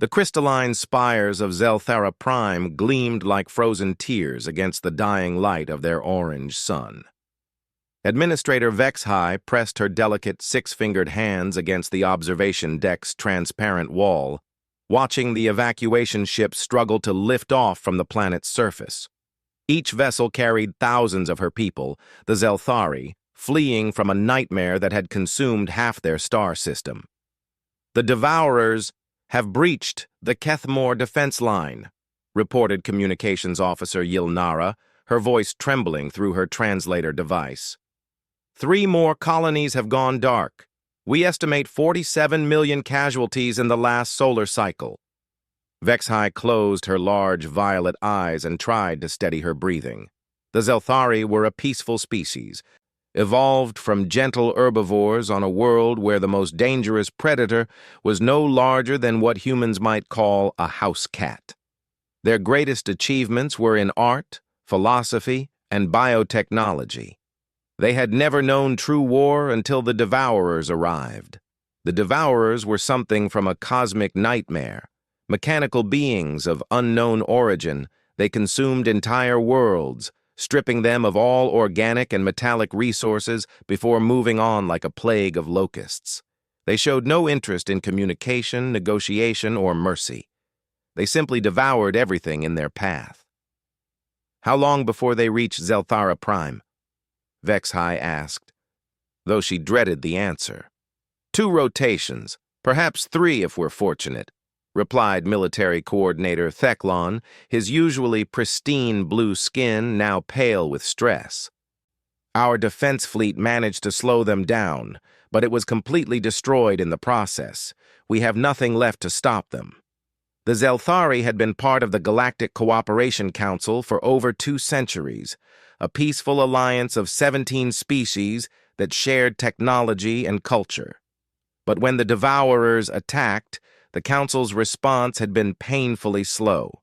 The crystalline spires of Zelthara Prime gleamed like frozen tears against the dying light of their orange sun. Administrator Vexhai pressed her delicate six-fingered hands against the observation deck's transparent wall, watching the evacuation ship struggle to lift off from the planet's surface. Each vessel carried thousands of her people, the Zelthari, fleeing from a nightmare that had consumed half their star system. "The Devourers have breached the Kethmore defense line," reported Communications Officer Yilnara, her voice trembling through her translator device. "3 more colonies have gone dark. We estimate 47 million casualties in the last solar cycle." Vexhai closed her large violet eyes and tried to steady her breathing. The Zelthari were a peaceful species, evolved from gentle herbivores on a world where the most dangerous predator was no larger than what humans might call a house cat. Their greatest achievements were in art, philosophy, and biotechnology. They had never known true war until the Devourers arrived. The Devourers were something from a cosmic nightmare. Mechanical beings of unknown origin, they consumed entire worlds, stripping them of all organic and metallic resources before moving on like a plague of locusts. They showed no interest in communication, negotiation, or mercy. They simply devoured everything in their path. "How long before they reach Zelthara Prime?" Vexhai asked, though she dreaded the answer. "2 rotations, perhaps 3 if we're fortunate," replied Military Coordinator Theclon, his usually pristine blue skin now pale with stress. "Our defense fleet managed to slow them down, but it was completely destroyed in the process. We have nothing left to stop them." The Zelthari had been part of the Galactic Cooperation Council for over 2 centuries, a peaceful alliance of 17 species that shared technology and culture. But when the Devourers attacked, the Council's response had been painfully slow.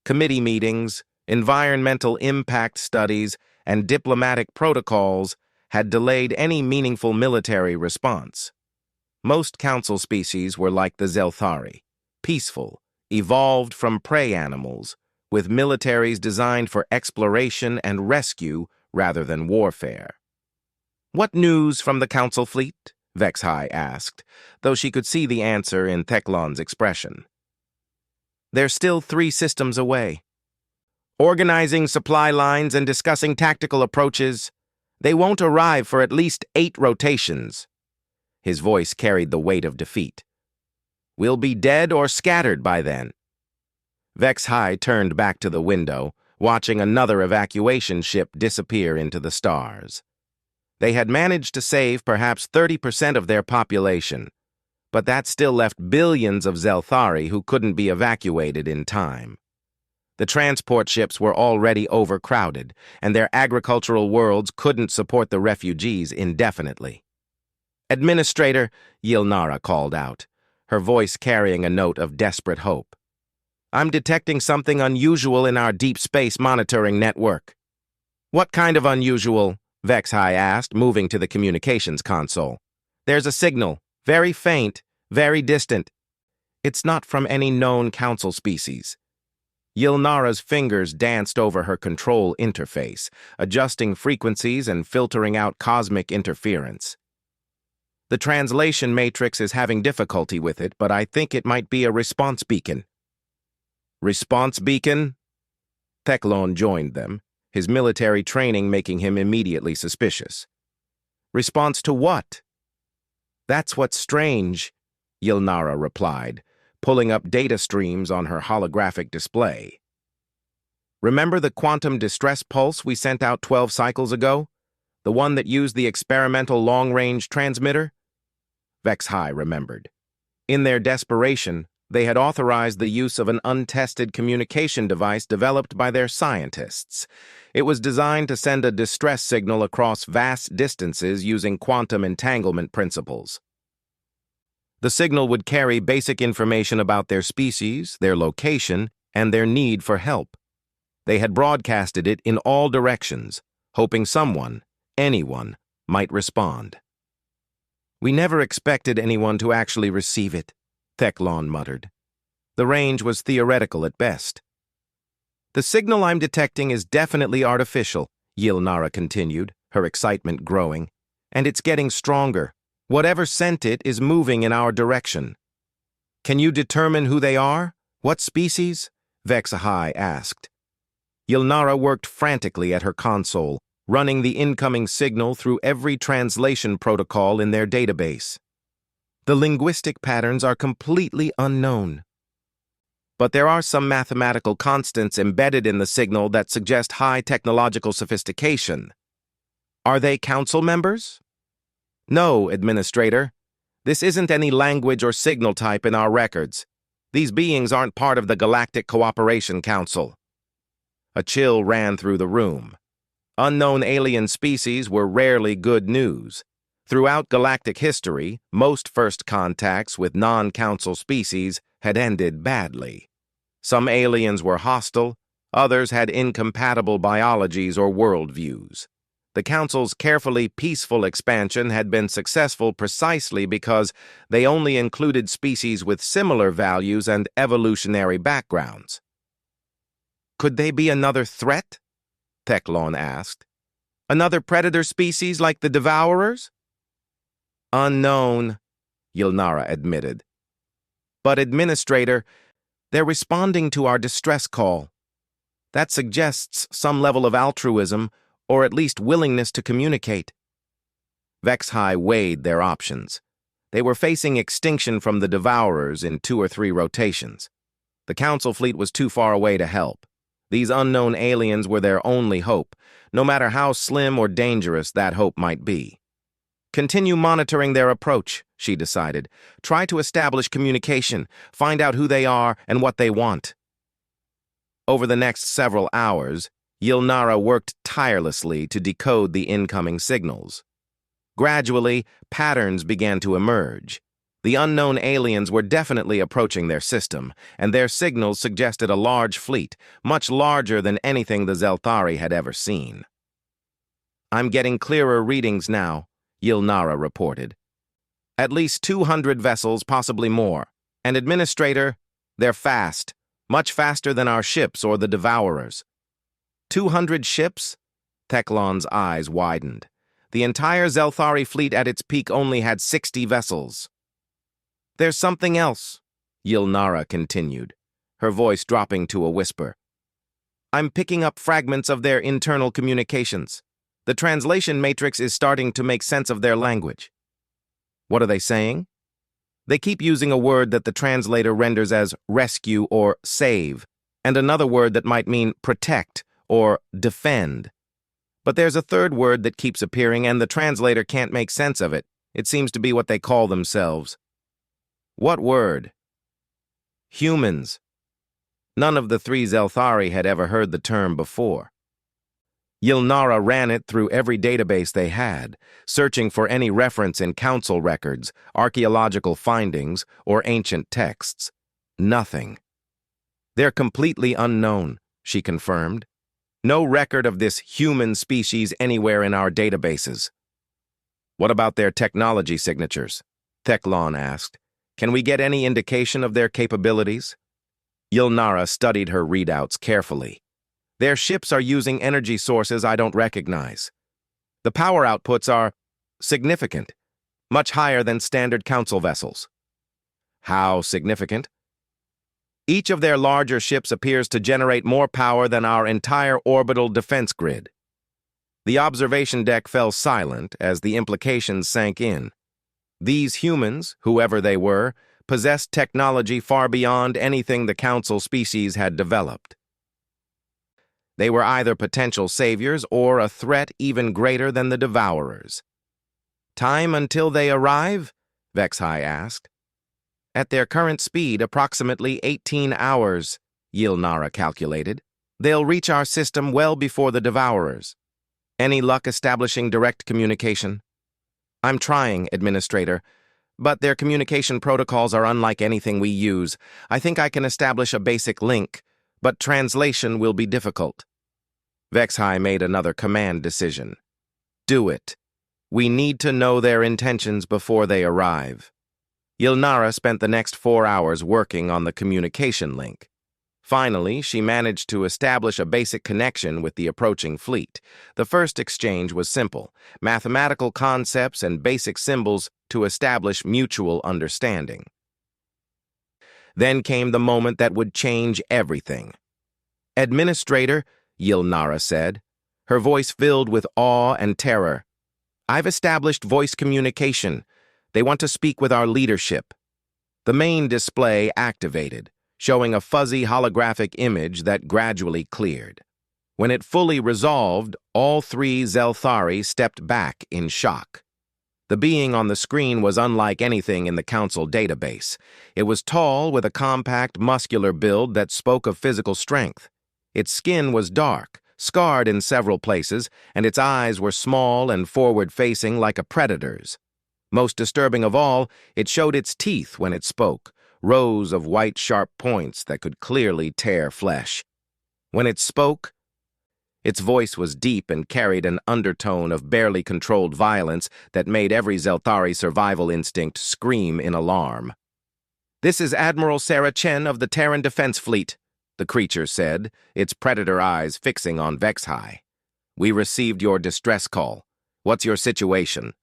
Committee meetings, environmental impact studies, and diplomatic protocols had delayed any meaningful military response. Most Council species were like the Zelthari, peaceful, evolved from prey animals, with militaries designed for exploration and rescue rather than warfare. "What news from the Council fleet?" Vexhai asked, though she could see the answer in Theclon's expression. "They're still 3 systems away. Organizing supply lines and discussing tactical approaches. They won't arrive for at least 8 rotations." His voice carried the weight of defeat. "We'll be dead or scattered by then." Vexhai turned back to the window, watching another evacuation ship disappear into the stars. They had managed to save perhaps 30% of their population, but that still left billions of Zelthari who couldn't be evacuated in time. The transport ships were already overcrowded, and their agricultural worlds couldn't support the refugees indefinitely. "Administrator," Yilnara called out, her voice carrying a note of desperate hope. "I'm detecting something unusual in our deep space monitoring network." "What kind of unusual?" Vexhai asked, moving to the communications console. "There's a signal, very faint, very distant. It's not from any known Council species." Yilnara's fingers danced over her control interface, adjusting frequencies and filtering out cosmic interference. "The translation matrix is having difficulty with it, but I think it might be a response beacon." "Response beacon?" Theclon joined them, his military training making him immediately suspicious. "Response to what?" "That's what's strange," Yilnara replied, pulling up data streams on her holographic display. "Remember the quantum distress pulse we sent out 12 cycles ago? The one that used the experimental long-range transmitter?" Vexhai remembered. In their desperation, they had authorized the use of an untested communication device developed by their scientists. It was designed to send a distress signal across vast distances using quantum entanglement principles. The signal would carry basic information about their species, their location, and their need for help. They had broadcasted it in all directions, hoping someone, anyone, might respond. "We never expected anyone to actually receive it," Theclon muttered. The range was theoretical at best. "The signal I'm detecting is definitely artificial," Yilnara continued, her excitement growing. "And it's getting stronger. Whatever sent it is moving in our direction." "Can you determine who they are? What species?" HFY asked. Yilnara worked frantically at her console, running the incoming signal through every translation protocol in their database. "The linguistic patterns are completely unknown. But there are some mathematical constants embedded in the signal that suggest high technological sophistication. Are they council members?" "No, Administrator. This isn't any language or signal type in our records. These beings aren't part of the Galactic Cooperation Council." A chill ran through the room. Unknown alien species were rarely good news. Throughout galactic history, most first contacts with non-council species had ended badly. Some aliens were hostile, others had incompatible biologies or worldviews. The Council's carefully peaceful expansion had been successful precisely because they only included species with similar values and evolutionary backgrounds. "Could they be another threat?" Teclon asked. "Another predator species like the Devourers?" "Unknown," Yilnara admitted. "But, Administrator, they're responding to our distress call. That suggests some level of altruism, or at least willingness to communicate." HFY weighed their options. They were facing extinction from the Devourers in 2 or 3 rotations. The Council fleet was too far away to help. These unknown aliens were their only hope, no matter how slim or dangerous that hope might be. "Continue monitoring their approach," she decided. "Try to establish communication, find out who they are and what they want." Over the next several hours, Yilnara worked tirelessly to decode the incoming signals. Gradually, patterns began to emerge. The unknown aliens were definitely approaching their system, and their signals suggested a large fleet, much larger than anything the Zelthari had ever seen. "I'm getting clearer readings now," Yilnara reported. "At least 200 vessels, possibly more. And Administrator, they're fast, much faster than our ships or the Devourers." 200 ships? Teclon's eyes widened. The entire Zelthari fleet at its peak only had 60 vessels. "There's something else," Yilnara continued, her voice dropping to a whisper. "I'm picking up fragments of their internal communications. The translation matrix is starting to make sense of their language." "What are they saying?" "They keep using a word that the translator renders as rescue or save, and another word that might mean protect or defend. But there's a third word that keeps appearing, and the translator can't make sense of it. It seems to be what they call themselves." "What word?" "Humans." None of the 3 Zelthari had ever heard the term before. Yilnara ran it through every database they had, searching for any reference in council records, archaeological findings, or ancient texts. Nothing. "They're completely unknown," she confirmed. "No record of this human species anywhere in our databases." "What about their technology signatures?" Teclon asked. "Can we get any indication of their capabilities?" Yilnara studied her readouts carefully. "Their ships are using energy sources I don't recognize. The power outputs are significant, much higher than standard council vessels." "How significant?" "Each of their larger ships appears to generate more power than our entire orbital defense grid." The observation deck fell silent as the implications sank in. These humans, whoever they were, possessed technology far beyond anything the council species had developed. They were either potential saviors or a threat even greater than the Devourers. "Time until they arrive?" HFY asked. "At their current speed, approximately 18 hours, Yilnara calculated. They'll reach our system well before the Devourers. Any luck establishing direct communication?" "I'm trying, Administrator, but their communication protocols are unlike anything we use. I think I can establish a basic link, but translation will be difficult." HFY made another command decision. "Do it. We need to know their intentions before they arrive." Yilnara spent the next 4 hours working on the communication link. Finally, she managed to establish a basic connection with the approaching fleet. The first exchange was simple: mathematical concepts and basic symbols to establish mutual understanding. Then came the moment that would change everything. "Administrator," Yilnara said, her voice filled with awe and terror, "I've established voice communication. They want to speak with our leadership." The main display activated, showing a fuzzy holographic image that gradually cleared. When it fully resolved, all 3 Zelthari stepped back in shock. The being on the screen was unlike anything in the Council database. It was tall, with a compact, muscular build that spoke of physical strength. Its skin was dark, scarred in several places, and its eyes were small and forward-facing like a predator's. Most disturbing of all, it showed its teeth when it spoke, rows of white sharp points that could clearly tear flesh. When it spoke, its voice was deep and carried an undertone of barely controlled violence that made every Zelthari survival instinct scream in alarm. "This is Admiral Sarah Chen of the Terran Defense Fleet," the creature said, its predator eyes fixing on Vexhai. "We received your distress call. What's your situation?"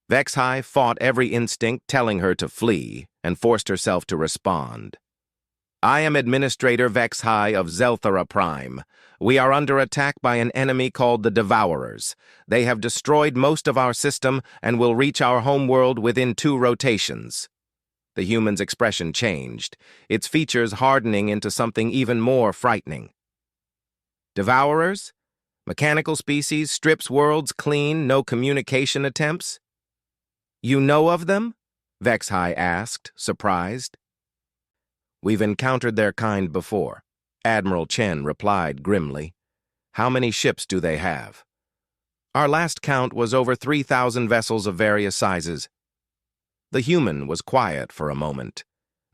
Vexhai fought every instinct telling her to flee and forced herself to respond. "I am Administrator Vexhai of Zelthara Prime. We are under attack by an enemy called the Devourers. They have destroyed most of our system and will reach our homeworld within 2 rotations." The human's expression changed, its features hardening into something even more frightening. "Devourers? Mechanical species, strips worlds clean, no communication attempts?" "You know of them?" Vexhai asked, surprised. "We've encountered their kind before," Admiral Chen replied grimly. "How many ships do they have?" "Our last count was over 3,000 vessels of various sizes." The human was quiet for a moment.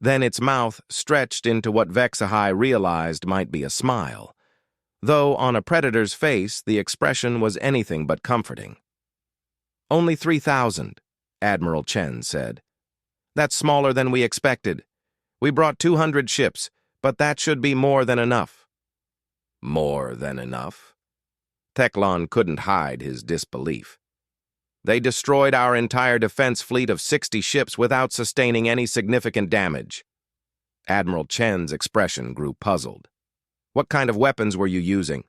Then its mouth stretched into what Vexhai realized might be a smile, though on a predator's face the expression was anything but comforting. "Only 3,000, Admiral Chen said. "That's smaller than we expected. We brought 200 ships, but that should be more than enough." "More than enough?" Teclon couldn't hide his disbelief. "They destroyed our entire defense fleet of 60 ships without sustaining any significant damage." Admiral Chen's expression grew puzzled. "What kind of weapons were you using?"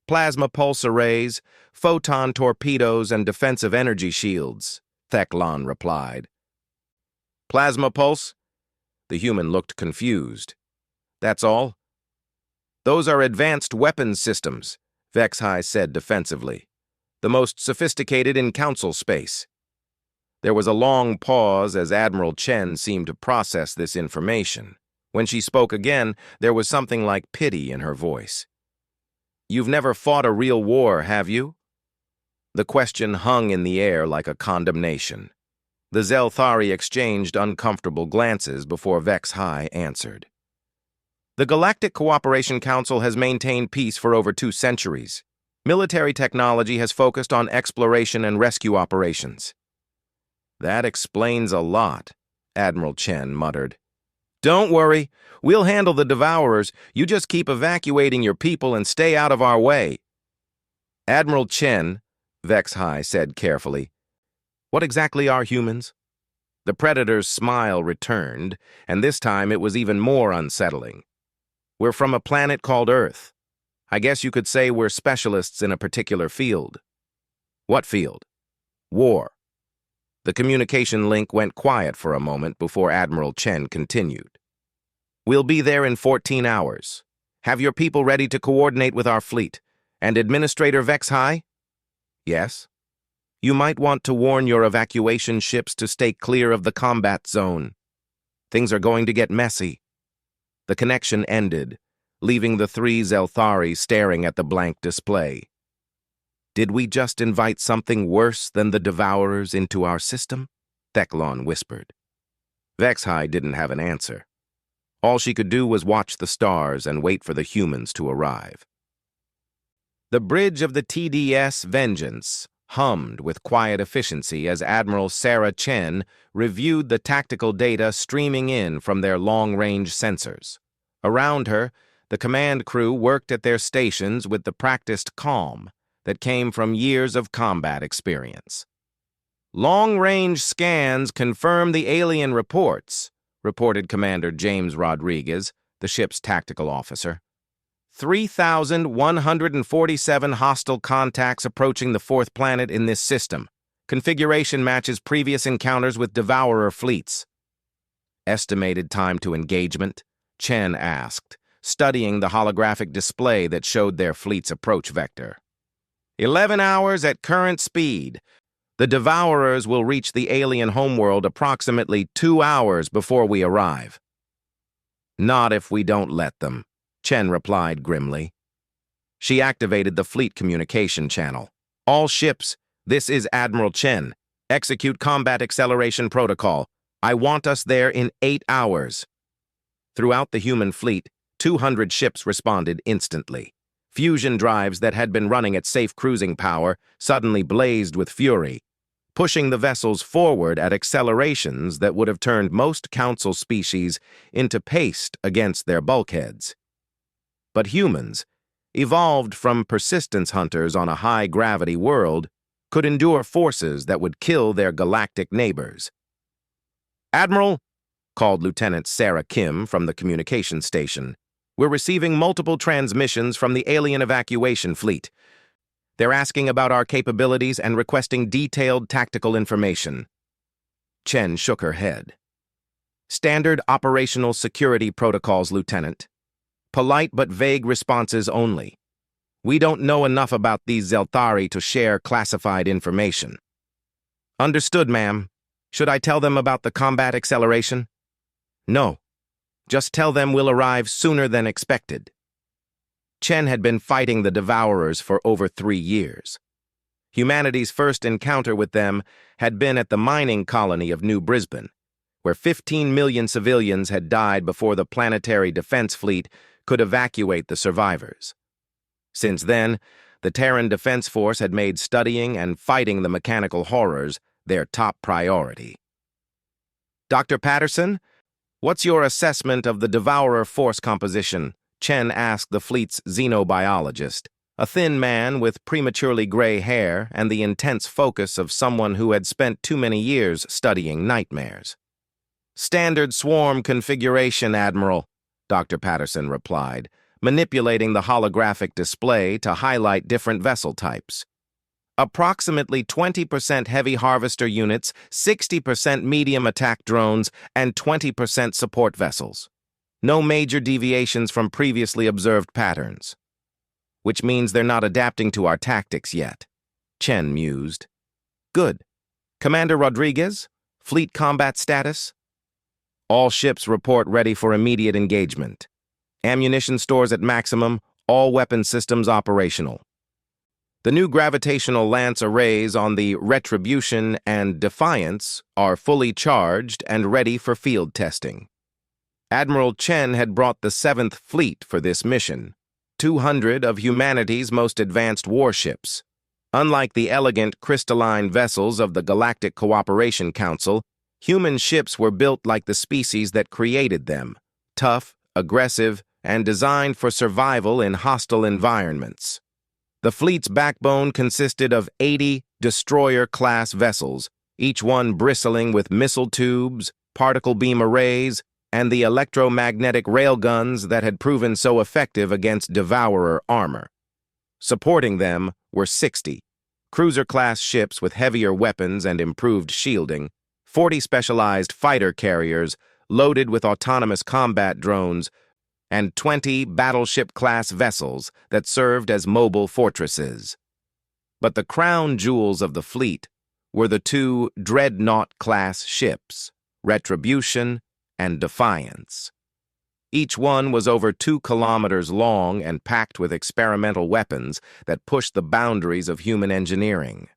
"Plasma pulse arrays, photon torpedoes, and defensive energy shields," Teclon replied. "Plasma pulse?" The human looked confused. "That's all?" "Those are advanced weapons systems," Vexhai said defensively. "The most sophisticated in Council space." There was a long pause as Admiral Chen seemed to process this information. When she spoke again, there was something like pity in her voice. "You've never fought a real war, have you?" The question hung in the air like a condemnation. The Zelthari exchanged uncomfortable glances before Vexhai answered. "The Galactic Cooperation Council has maintained peace for over 2 centuries. Military technology has focused on exploration and rescue operations." "That explains a lot," Admiral Chen muttered. "Don't worry. We'll handle the Devourers. You just keep evacuating your people and stay out of our way." "Admiral Chen," Vexhai said carefully, "what exactly are humans?" The Predator's smile returned, and this time it was even more unsettling. "We're from a planet called Earth. I guess you could say we're specialists in a particular field." "What field?" "War." The communication link went quiet for a moment before Admiral Chen continued. "We'll be there in 14 hours. Have your people ready to coordinate with our fleet. And Administrator Vexhai?" "Yes?" "You might want to warn your evacuation ships to stay clear of the combat zone. Things are going to get messy." The connection ended, leaving the 3 Zelthari staring at the blank display. "Did we just invite something worse than the Devourers into our system?" Teclon whispered. Vexhai didn't have an answer. All she could do was watch the stars and wait for the humans to arrive. The bridge of the TDS Vengeance hummed with quiet efficiency as Admiral Sarah Chen reviewed the tactical data streaming in from their long-range sensors. Around her, the command crew worked at their stations with the practiced calm that came from years of combat experience. "Long-range scans confirm the alien reports," reported Commander James Rodriguez, the ship's tactical officer. 3,147 hostile contacts approaching the fourth planet in this system. Configuration matches previous encounters with Devourer fleets. "Estimated time to engagement?" Chen asked, studying the holographic display that showed their fleet's approach vector. 11 hours at current speed. The Devourers will reach the alien homeworld approximately 2 hours before we arrive." "Not if we don't let them," Chen replied grimly. She activated the fleet communication channel. "All ships, this is Admiral Chen. Execute combat acceleration protocol. I want us there in 8 hours." Throughout the human fleet, 200 ships responded instantly. Fusion drives that had been running at safe cruising power suddenly blazed with fury, pushing the vessels forward at accelerations that would have turned most Council species into paste against their bulkheads. But humans, evolved from persistence hunters on a high-gravity world, could endure forces that would kill their galactic neighbors. "Admiral," called Lieutenant Sarah Kim from the communication station, "we're receiving multiple transmissions from the alien evacuation fleet. They're asking about our capabilities and requesting detailed tactical information." Chen shook her head. "Standard operational security protocols, Lieutenant. Polite but vague responses only. We don't know enough about these Zelthari to share classified information." "Understood, ma'am. Should I tell them about the combat acceleration?" "No. Just tell them we'll arrive sooner than expected." Chen had been fighting the Devourers for over 3 years. Humanity's first encounter with them had been at the mining colony of New Brisbane, where 15 million civilians had died before the planetary defense fleet could evacuate the survivors. Since then, the Terran Defense Force had made studying and fighting the mechanical horrors their top priority. "Dr. Patterson, what's your assessment of the Devourer force composition?" Chen asked the fleet's xenobiologist, a thin man with prematurely gray hair and the intense focus of someone who had spent too many years studying nightmares. "Standard swarm configuration, Admiral," Dr. Patterson replied, manipulating the holographic display to highlight different vessel types. "Approximately 20% heavy harvester units, 60% medium attack drones, and 20% support vessels. No major deviations from previously observed patterns." "Which means they're not adapting to our tactics yet," Chen mused. "Good. Commander Rodriguez, fleet combat status?" "All ships report ready for immediate engagement. Ammunition stores at maximum, all weapon systems operational. The new gravitational lance arrays on the Retribution and Defiance are fully charged and ready for field testing." Admiral Chen had brought the 7th Fleet for this mission, 200 of humanity's most advanced warships. Unlike the elegant crystalline vessels of the Galactic Cooperation Council, human ships were built like the species that created them, tough, aggressive, and designed for survival in hostile environments. The fleet's backbone consisted of 80 destroyer-class vessels, each one bristling with missile tubes, particle beam arrays, and the electromagnetic railguns that had proven so effective against Devourer armor. Supporting them were 60 cruiser-class ships with heavier weapons and improved shielding, 40 specialized fighter carriers loaded with autonomous combat drones, and 20 battleship-class vessels that served as mobile fortresses. But the crown jewels of the fleet were the 2 Dreadnought-class ships, Retribution and Defiance. Each one was over 2 kilometers long and packed with experimental weapons that pushed the boundaries of human engineering.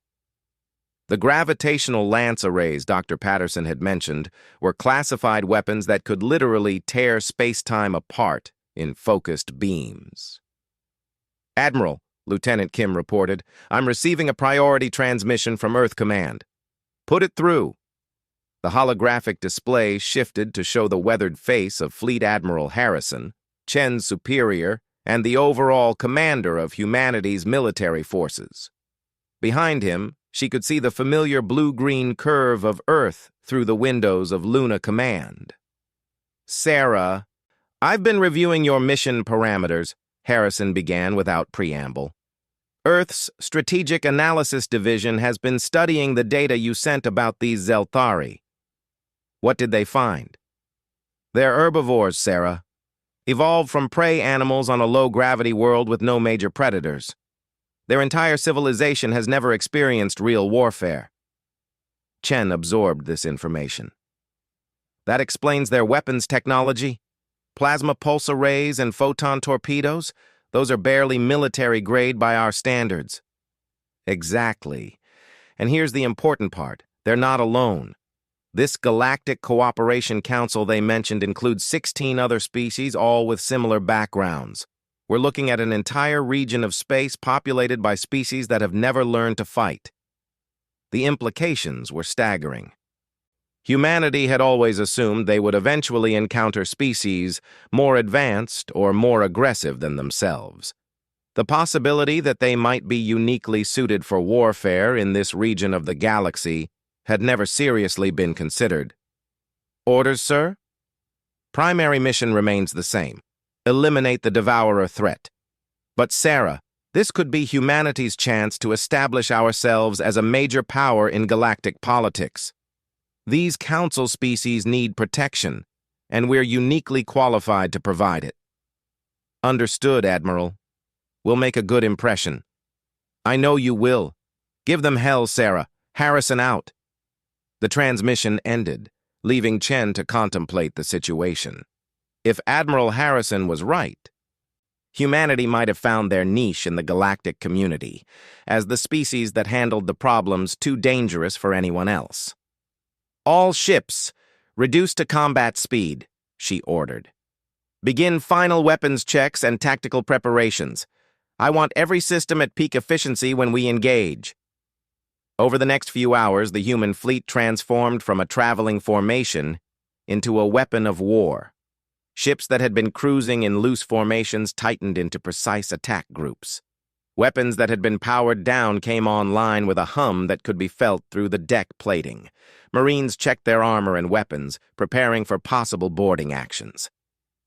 The gravitational lance arrays Dr. Patterson had mentioned were classified weapons that could literally tear space-time apart in focused beams. "Admiral, Lieutenant Kim reported. "I'm receiving a priority transmission from Earth Command." "Put it through." The holographic display shifted to show the weathered face of Fleet Admiral Harrison, Chen's superior, and the overall commander of humanity's military forces. Behind him, she could see the familiar blue-green curve of Earth through the windows of Luna Command. "Sarah, I've been reviewing your mission parameters," Harrison began without preamble. "Earth's Strategic Analysis Division has been studying the data you sent about these Zelthari." "What did they find?" "They're herbivores, Sarah. Evolved from prey animals on a low-gravity world with no major predators. Their entire civilization has never experienced real warfare." Chen absorbed this information. "That explains their weapons technology. Plasma pulsar rays and photon torpedoes, those are barely military grade by our standards." "Exactly. And here's the important part. They're not alone. This Galactic Cooperation Council they mentioned includes 16 other species, all with similar backgrounds. We're looking at an entire region of space populated by species that have never learned to fight." The implications were staggering. Humanity had always assumed they would eventually encounter species more advanced or more aggressive than themselves. The possibility that they might be uniquely suited for warfare in this region of the galaxy had never seriously been considered. "Orders, sir?" "Primary mission remains the same. Eliminate the Devourer threat. But Sarah, this could be humanity's chance to establish ourselves as a major power in galactic politics. These council species need protection, and we're uniquely qualified to provide it." "Understood, Admiral. We'll make a good impression." "I know you will. Give them hell, Sarah. Harrison out." The transmission ended, leaving Chen to contemplate the situation. If Admiral Harrison was right, humanity might have found their niche in the galactic community, as the species that handled the problems too dangerous for anyone else. "All ships, reduce to combat speed," she ordered. "Begin final weapons checks and tactical preparations. I want every system at peak efficiency when we engage." Over the next few hours, the human fleet transformed from a traveling formation into a weapon of war. Ships that had been cruising in loose formations tightened into precise attack groups. Weapons that had been powered down came online with a hum that could be felt through the deck plating. Marines checked their armor and weapons, preparing for possible boarding actions.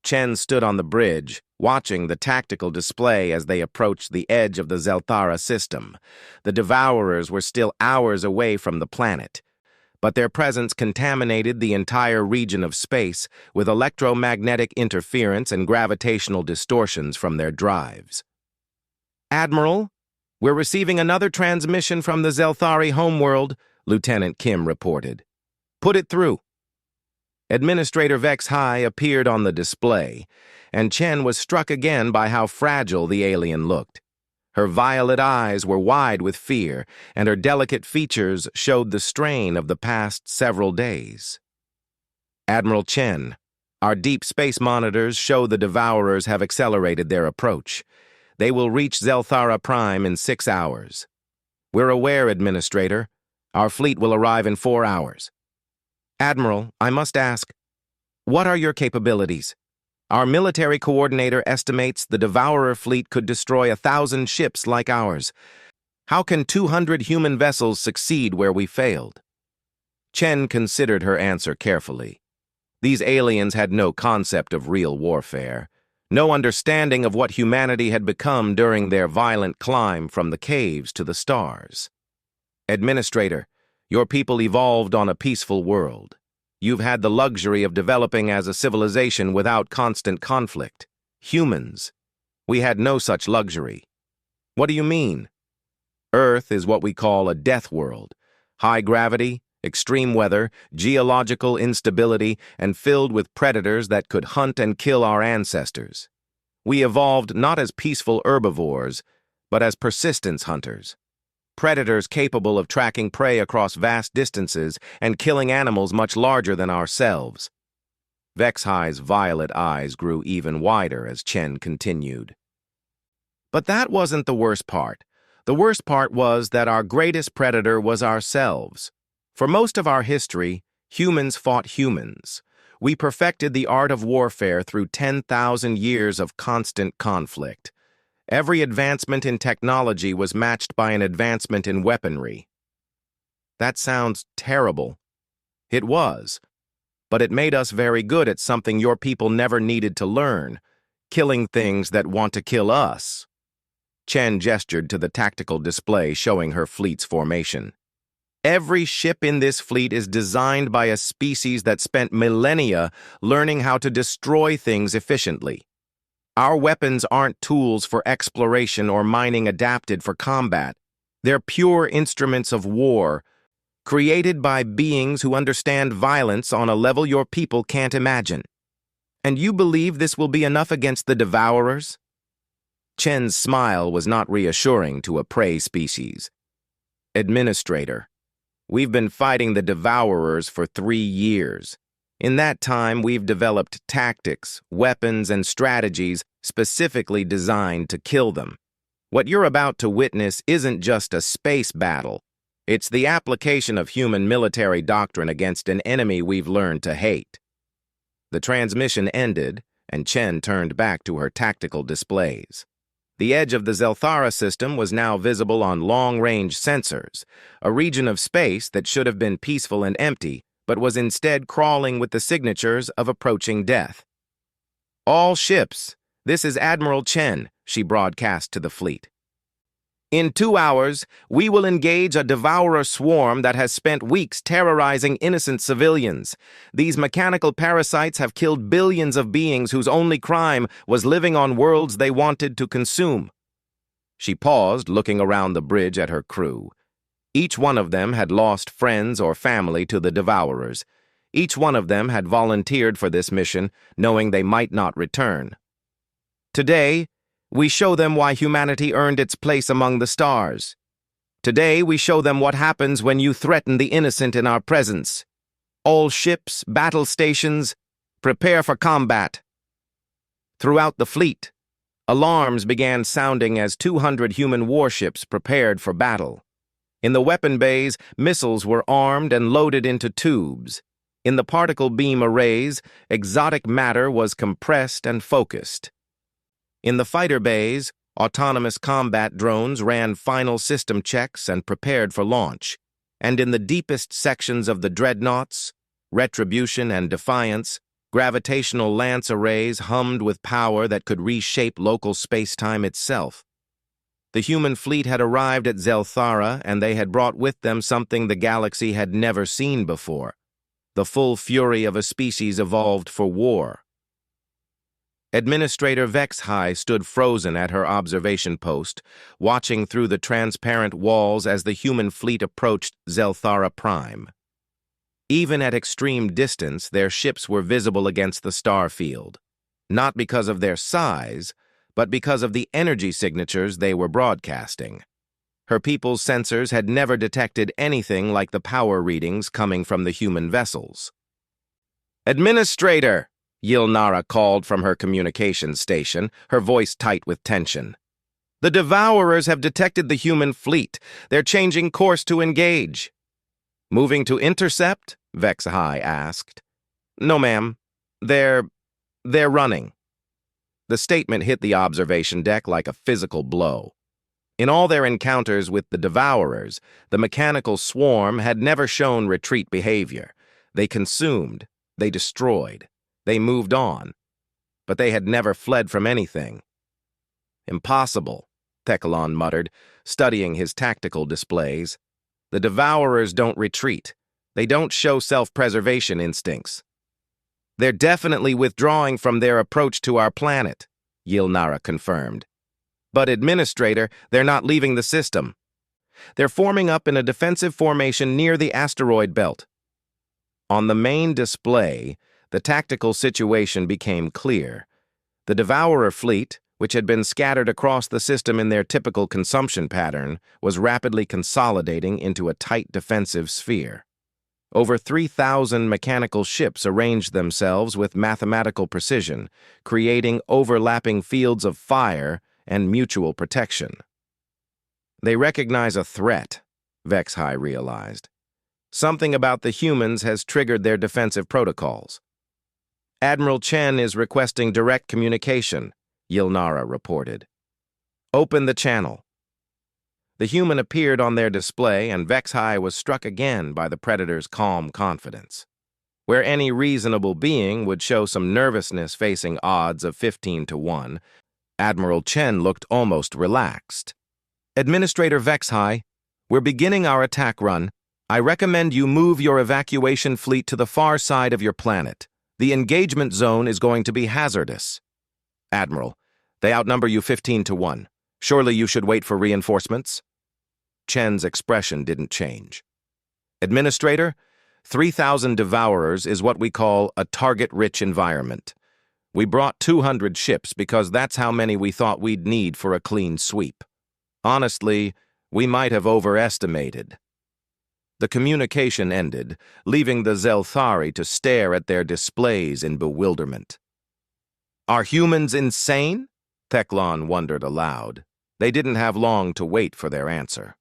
Chen stood on the bridge, watching the tactical display as they approached the edge of the Zelthara system. The Devourers were still hours away from the planet, but their presence contaminated the entire region of space with electromagnetic interference and gravitational distortions from their drives. "Admiral, we're receiving another transmission from the Zelthari homeworld," Lieutenant Kim reported. "Put it through." Administrator HFY appeared on the display, and Chen was struck again by how fragile the alien looked. Her violet eyes were wide with fear, and her delicate features showed the strain of the past several days. "Admiral Chen, our deep space monitors show the Devourers have accelerated their approach. They will reach Zelthara Prime in 6 hours. We're aware, Administrator. Our fleet will arrive in 4 hours. Admiral, I must ask, what are your capabilities? Our military coordinator estimates the Devourer fleet could destroy 1,000 ships like ours. How can 200 human vessels succeed where we failed?" Chen considered her answer carefully. These aliens had no concept of real warfare, no understanding of what humanity had become during their violent climb from the caves to the stars. "Administrator, your people evolved on a peaceful world. You've had the luxury of developing as a civilization without constant conflict. Humans, we had no such luxury." "What do you mean?" "Earth is what we call a death world. High gravity, extreme weather, geological instability, and filled with predators that could hunt and kill our ancestors. We evolved not as peaceful herbivores, but as persistence hunters. Predators capable of tracking prey across vast distances and killing animals much larger than ourselves." HFY's violet eyes grew even wider as Chen continued. But that wasn't the worst part. The worst part was that our greatest predator was ourselves. For most of our history, humans fought humans. We perfected the art of warfare through 10,000 years of constant conflict. Every advancement in technology was matched by an advancement in weaponry. That sounds terrible. It was. But it made us very good at something your people never needed to learn: killing things that want to kill us. Chen gestured to the tactical display showing her fleet's formation. Every ship in this fleet is designed by a species that spent millennia learning how to destroy things efficiently. Our weapons aren't tools for exploration or mining adapted for combat. They're pure instruments of war, created by beings who understand violence on a level your people can't imagine. And you believe this will be enough against the Devourers? Chen's smile was not reassuring to a prey species. Administrator, we've been fighting the Devourers for 3 years. In that time, we've developed tactics, weapons, and strategies specifically designed to kill them. What you're about to witness isn't just a space battle. It's the application of human military doctrine against an enemy we've learned to hate. The transmission ended, and Chen turned back to her tactical displays. The edge of the Zelthara system was now visible on long-range sensors, a region of space that should have been peaceful and empty, but was instead crawling with the signatures of approaching death. "All ships, this is Admiral Chen," she broadcast to the fleet. "In 2 hours, we will engage a devourer swarm that has spent weeks terrorizing innocent civilians. These mechanical parasites have killed billions of beings whose only crime was living on worlds they wanted to consume." She paused, looking around the bridge at her crew. Each one of them had lost friends or family to the Devourers. Each one of them had volunteered for this mission, knowing they might not return. Today, we show them why humanity earned its place among the stars. Today, we show them what happens when you threaten the innocent in our presence. All ships, battle stations, prepare for combat. Throughout the fleet, alarms began sounding as 200 human warships prepared for battle. In the weapon bays, missiles were armed and loaded into tubes. In the particle beam arrays, exotic matter was compressed and focused. In the fighter bays, autonomous combat drones ran final system checks and prepared for launch. And in the deepest sections of the dreadnoughts, Retribution and Defiance, gravitational lance arrays hummed with power that could reshape local space-time itself. The human fleet had arrived at Zelthara, and they had brought with them something the galaxy had never seen before: the full fury of a species evolved for war. Administrator HFY stood frozen at her observation post, watching through the transparent walls as the human fleet approached Zelthara Prime. Even at extreme distance, their ships were visible against the star field, not because of their size, but because of the energy signatures they were broadcasting. Her people's sensors had never detected anything like the power readings coming from the human vessels. "Administrator!" Yilnara called from her communications station, her voice tight with tension. "The Devourers have detected the human fleet. They're changing course to engage." "Moving to intercept?" HFY asked. "No, ma'am. They're running." The statement hit the observation deck like a physical blow. In all their encounters with the Devourers, the mechanical swarm had never shown retreat behavior. They consumed, they destroyed. They moved on, but they had never fled from anything. "Impossible," Thekalon muttered, studying his tactical displays. "The Devourers don't retreat. They don't show self-preservation instincts." "They're definitely withdrawing from their approach to our planet," Yilnara confirmed. "But, Administrator, they're not leaving the system. They're forming up in a defensive formation near the asteroid belt." On the main display, the tactical situation became clear. The Devourer fleet, which had been scattered across the system in their typical consumption pattern, was rapidly consolidating into a tight defensive sphere. Over 3,000 mechanical ships arranged themselves with mathematical precision, creating overlapping fields of fire and mutual protection. They recognize a threat, Vex-High realized. Something about the humans has triggered their defensive protocols. Admiral Chen is requesting direct communication, Yilnara reported. Open the channel. The human appeared on their display, and Vex-High was struck again by the Predator's calm confidence. Where any reasonable being would show some nervousness facing odds of 15-1, Admiral Chen looked almost relaxed. Administrator Vex-High, we're beginning our attack run. I recommend you move your evacuation fleet to the far side of your planet. The engagement zone is going to be hazardous. Admiral, they outnumber you 15-1. Surely you should wait for reinforcements? Chen's expression didn't change. Administrator, 3,000 Devourers is what we call a target-rich environment. We brought 200 ships because that's how many we thought we'd need for a clean sweep. Honestly, we might have overestimated. The communication ended, leaving the Zelthari to stare at their displays in bewilderment. Are humans insane? Teclon wondered aloud. They didn't have long to wait for their answer.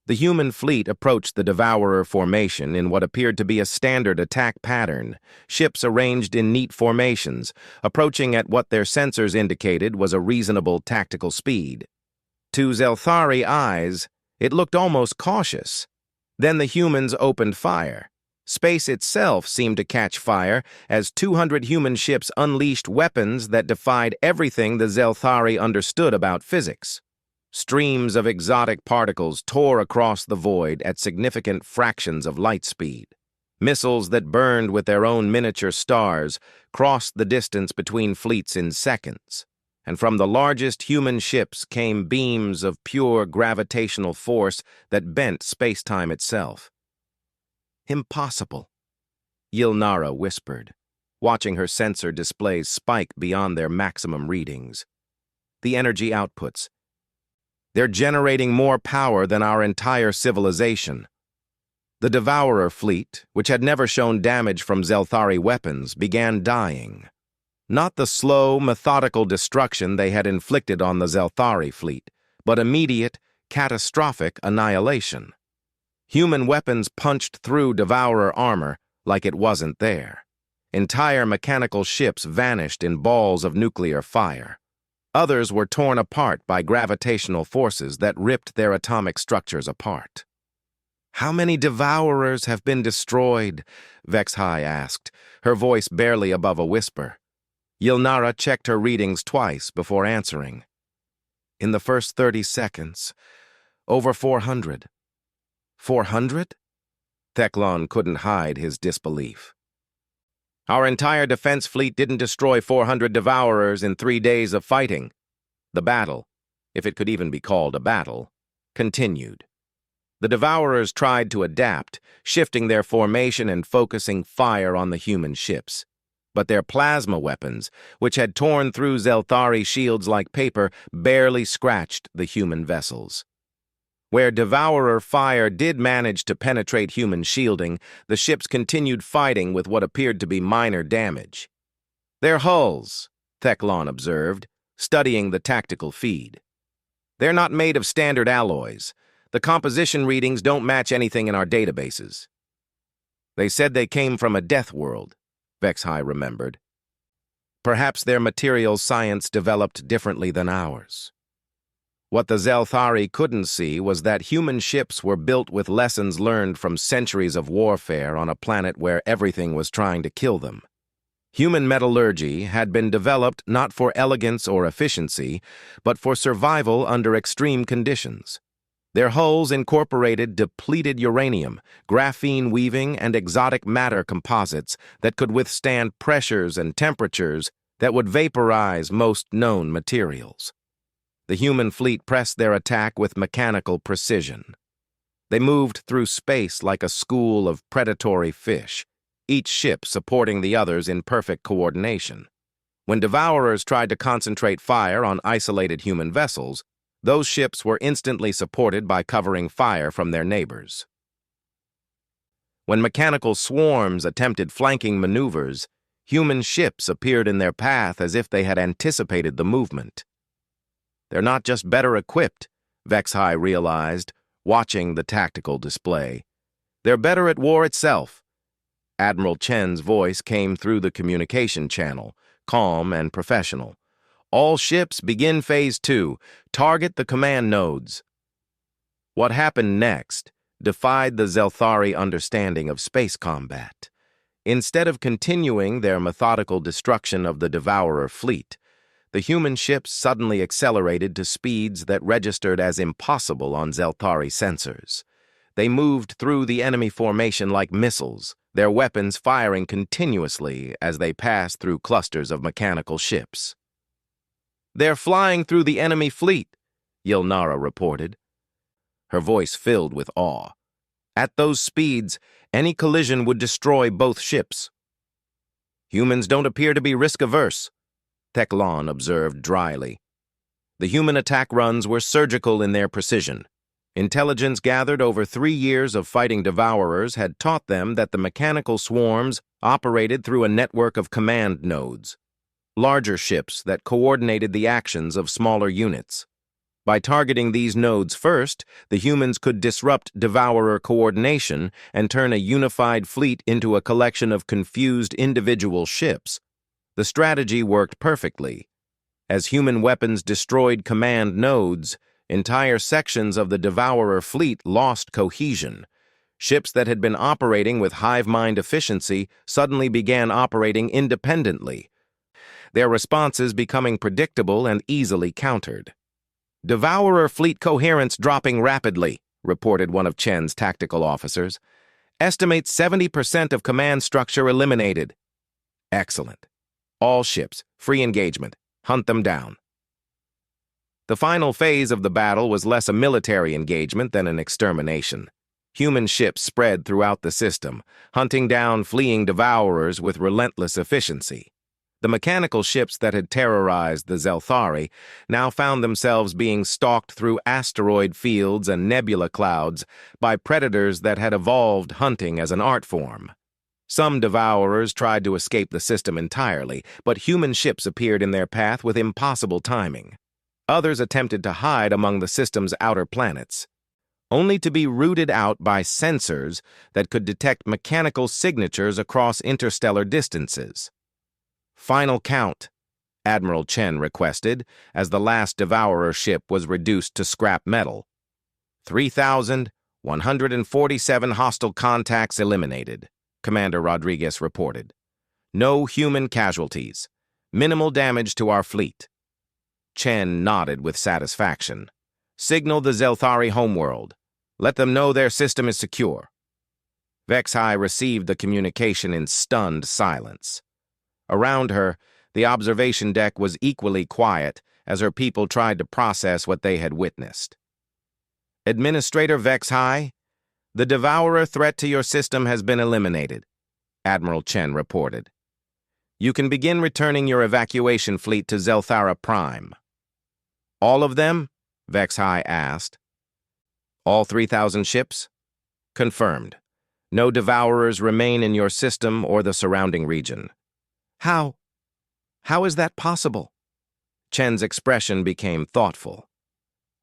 The human fleet approached the Devourer formation in what appeared to be a standard attack pattern, ships arranged in neat formations, approaching at what their sensors indicated was a reasonable tactical speed. To Zelthari eyes, it looked almost cautious. Then the humans opened fire. Space itself seemed to catch fire as 200 human ships unleashed weapons that defied everything the Zelthari understood about physics. Streams of exotic particles tore across the void at significant fractions of light speed. Missiles that burned with their own miniature stars crossed the distance between fleets in seconds. And from the largest human ships came beams of pure gravitational force that bent space-time itself. Impossible, Yilnara whispered, watching her sensor displays spike beyond their maximum readings. The energy outputs. They're generating more power than our entire civilization. The Devourer fleet, which had never shown damage from Zelthari weapons, began dying. Not the slow, methodical destruction they had inflicted on the Zelthari fleet, but immediate, catastrophic annihilation. Human weapons punched through Devourer armor like it wasn't there. Entire mechanical ships vanished in balls of nuclear fire. Others were torn apart by gravitational forces that ripped their atomic structures apart. How many Devourers have been destroyed? Vex-High asked, her voice barely above a whisper. Yilnara checked her readings twice before answering. In the first 30 seconds, over 400. 400? Teclon couldn't hide his disbelief. Our entire defense fleet didn't destroy 400 Devourers in 3 days of fighting. The battle, if it could even be called a battle, continued. The Devourers tried to adapt, shifting their formation and focusing fire on the human ships. But their plasma weapons, which had torn through Zelthari shields like paper, barely scratched the human vessels. Where Devourer fire did manage to penetrate human shielding, the ships continued fighting with what appeared to be minor damage. Their hulls, Teclon observed, studying the tactical feed. They're not made of standard alloys. The composition readings don't match anything in our databases. They said they came from a death world, Vex-High remembered. Perhaps their materials science developed differently than ours. What the Zelthari couldn't see was that human ships were built with lessons learned from centuries of warfare on a planet where everything was trying to kill them. Human metallurgy had been developed not for elegance or efficiency, but for survival under extreme conditions. Their hulls incorporated depleted uranium, graphene weaving, and exotic matter composites that could withstand pressures and temperatures that would vaporize most known materials. The human fleet pressed their attack with mechanical precision. They moved through space like a school of predatory fish, each ship supporting the others in perfect coordination. When Devourers tried to concentrate fire on isolated human vessels, those ships were instantly supported by covering fire from their neighbors. When mechanical swarms attempted flanking maneuvers, human ships appeared in their path as if they had anticipated the movement. They're not just better equipped, Vex-High realized, watching the tactical display. They're better at war itself. Admiral Chen's voice came through the communication channel, calm and professional. All ships begin Phase 2. Target the command nodes. What happened next defied the Zelthari understanding of space combat. Instead of continuing their methodical destruction of the Devourer fleet, the human ships suddenly accelerated to speeds that registered as impossible on Zelthari sensors. They moved through the enemy formation like missiles, their weapons firing continuously as they passed through clusters of mechanical ships. "They're flying through the enemy fleet," Yilnara reported, her voice filled with awe. "At those speeds, any collision would destroy both ships." "Humans don't appear to be risk-averse," Teclon observed dryly. The human attack runs were surgical in their precision. Intelligence gathered over 3 years of fighting Devourers had taught them that the mechanical swarms operated through a network of command nodes, larger ships that coordinated the actions of smaller units. By targeting these nodes first, the humans could disrupt Devourer coordination and turn a unified fleet into a collection of confused individual ships. The strategy worked perfectly. As human weapons destroyed command nodes, entire sections of the Devourer fleet lost cohesion. Ships that had been operating with hive mind efficiency suddenly began operating independently, their responses becoming predictable and easily countered. "Devourer fleet coherence dropping rapidly," reported one of Chen's tactical officers. "Estimates 70% of command structure eliminated." "Excellent. All ships, free engagement. Hunt them down." The final phase of the battle was less a military engagement than an extermination. Human ships spread throughout the system, hunting down fleeing Devourers with relentless efficiency. The mechanical ships that had terrorized the Zelthari now found themselves being stalked through asteroid fields and nebula clouds by predators that had evolved hunting as an art form. Some Devourers tried to escape the system entirely, but human ships appeared in their path with impossible timing. Others attempted to hide among the system's outer planets, only to be rooted out by sensors that could detect mechanical signatures across interstellar distances. "Final count," Admiral Chen requested, as the last Devourer ship was reduced to scrap metal. 3,147 hostile contacts eliminated, Commander Rodriguez reported. "No human casualties. Minimal damage to our fleet." Chen nodded with satisfaction. "Signal the Zelthari homeworld. Let them know their system is secure." Vex-High received the communication in stunned silence. Around her, the observation deck was equally quiet as her people tried to process what they had witnessed. "Administrator Vex-High, the Devourer threat to your system has been eliminated," Admiral Chen reported. "You can begin returning your evacuation fleet to Zelthara Prime." "All of them?" Vex-High asked. "All 3,000 ships?" "Confirmed. No Devourers remain in your system or the surrounding region." How is that possible?" Chen's expression became thoughtful.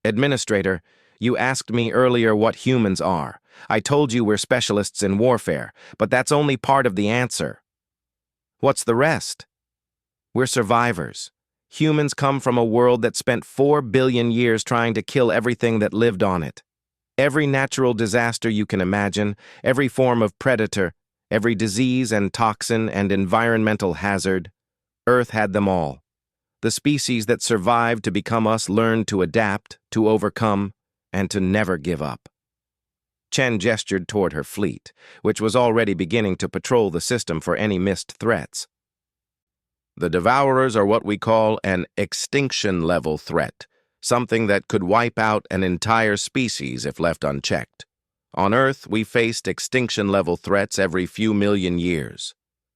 "Administrator, you asked me earlier what humans are. I told you we're specialists in warfare, but that's only part of the answer." "What's the rest?" "We're survivors. Humans come from a world that spent 4 billion years trying to kill everything that lived on it. Every natural disaster you can imagine, every form of predator, every disease and toxin and environmental hazard, Earth had them all. The species that survived to become us learned to adapt, to overcome, and to never give up." Chen gestured toward her fleet, which was already beginning to patrol the system for any missed threats. "The Devourers are what we call an extinction-level threat, something that could wipe out an entire species if left unchecked. On Earth, we faced extinction-level threats every few million years.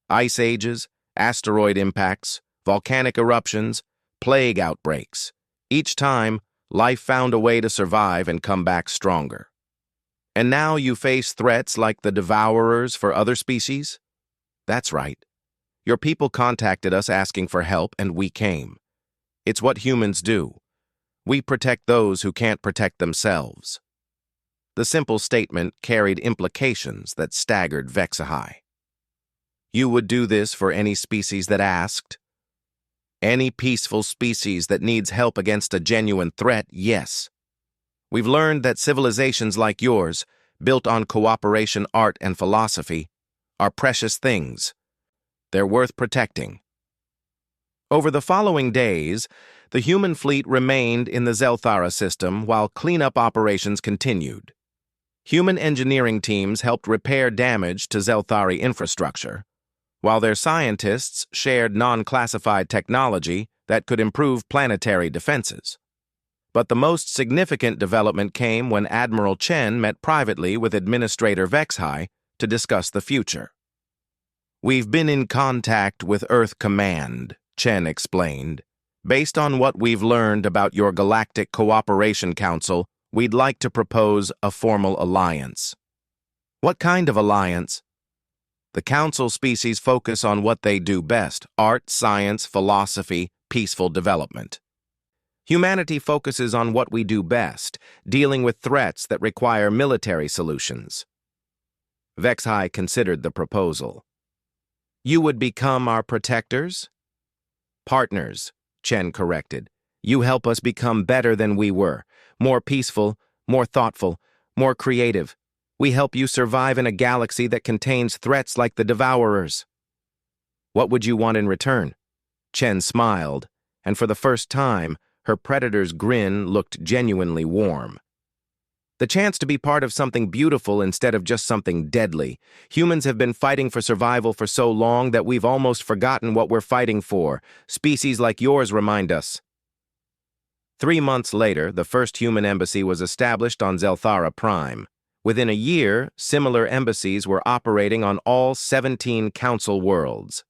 Ice ages, asteroid impacts, volcanic eruptions, plague outbreaks. Each time, life found a way to survive and come back stronger. And now you face threats like the Devourers for other species? That's right. Your people contacted us asking for help, and we came. It's what humans do. We protect those who can't protect themselves. The simple statement carried implications that staggered Vexahai. You would do this for any species that asked? Any peaceful species that needs help against a genuine threat, yes. We've learned that civilizations like yours, built on cooperation, art, and philosophy, are precious things. They're worth protecting. Over the following days, the human fleet remained in the Zelthara system while cleanup operations continued. Human engineering teams helped repair damage to Zelthari infrastructure, while their scientists shared non-classified technology that could improve planetary defenses. But the most significant development came when Admiral Chen met privately with Administrator Vexhai to discuss the future. We've been in contact with Earth Command, Chen explained. Based on what we've learned about your Galactic Cooperation Council, we'd like to propose a formal alliance. What kind of alliance? The Council species focus on what they do best: art, science, philosophy, peaceful development. Humanity focuses on what we do best, dealing with threats that require military solutions. Vexhai considered the proposal. You would become our protectors? Partners, Chen corrected. You help us become better than we were, more peaceful, more thoughtful, more creative. We help you survive in a galaxy that contains threats like the Devourers. What would you want in return? Chen smiled, and for the first time, her predator's grin looked genuinely warm. The chance to be part of something beautiful instead of just something deadly. Humans have been fighting for survival for so long that we've almost forgotten what we're fighting for. Species like yours remind us. 3 months later, the first human embassy was established on Zelthara Prime. Within a year, similar embassies were operating on all 17 Council worlds.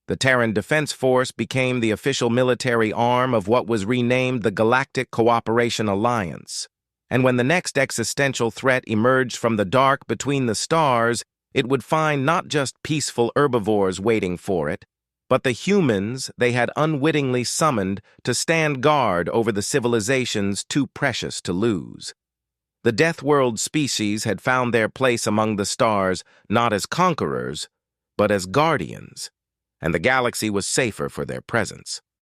The Terran Defense Force became the official military arm of what was renamed the Galactic Cooperation Alliance. And when the next existential threat emerged from the dark between the stars, it would find not just peaceful herbivores waiting for it, but the humans they had unwittingly summoned to stand guard over the civilizations too precious to lose. The Deathworld species had found their place among the stars not as conquerors, but as guardians, and the galaxy was safer for their presence.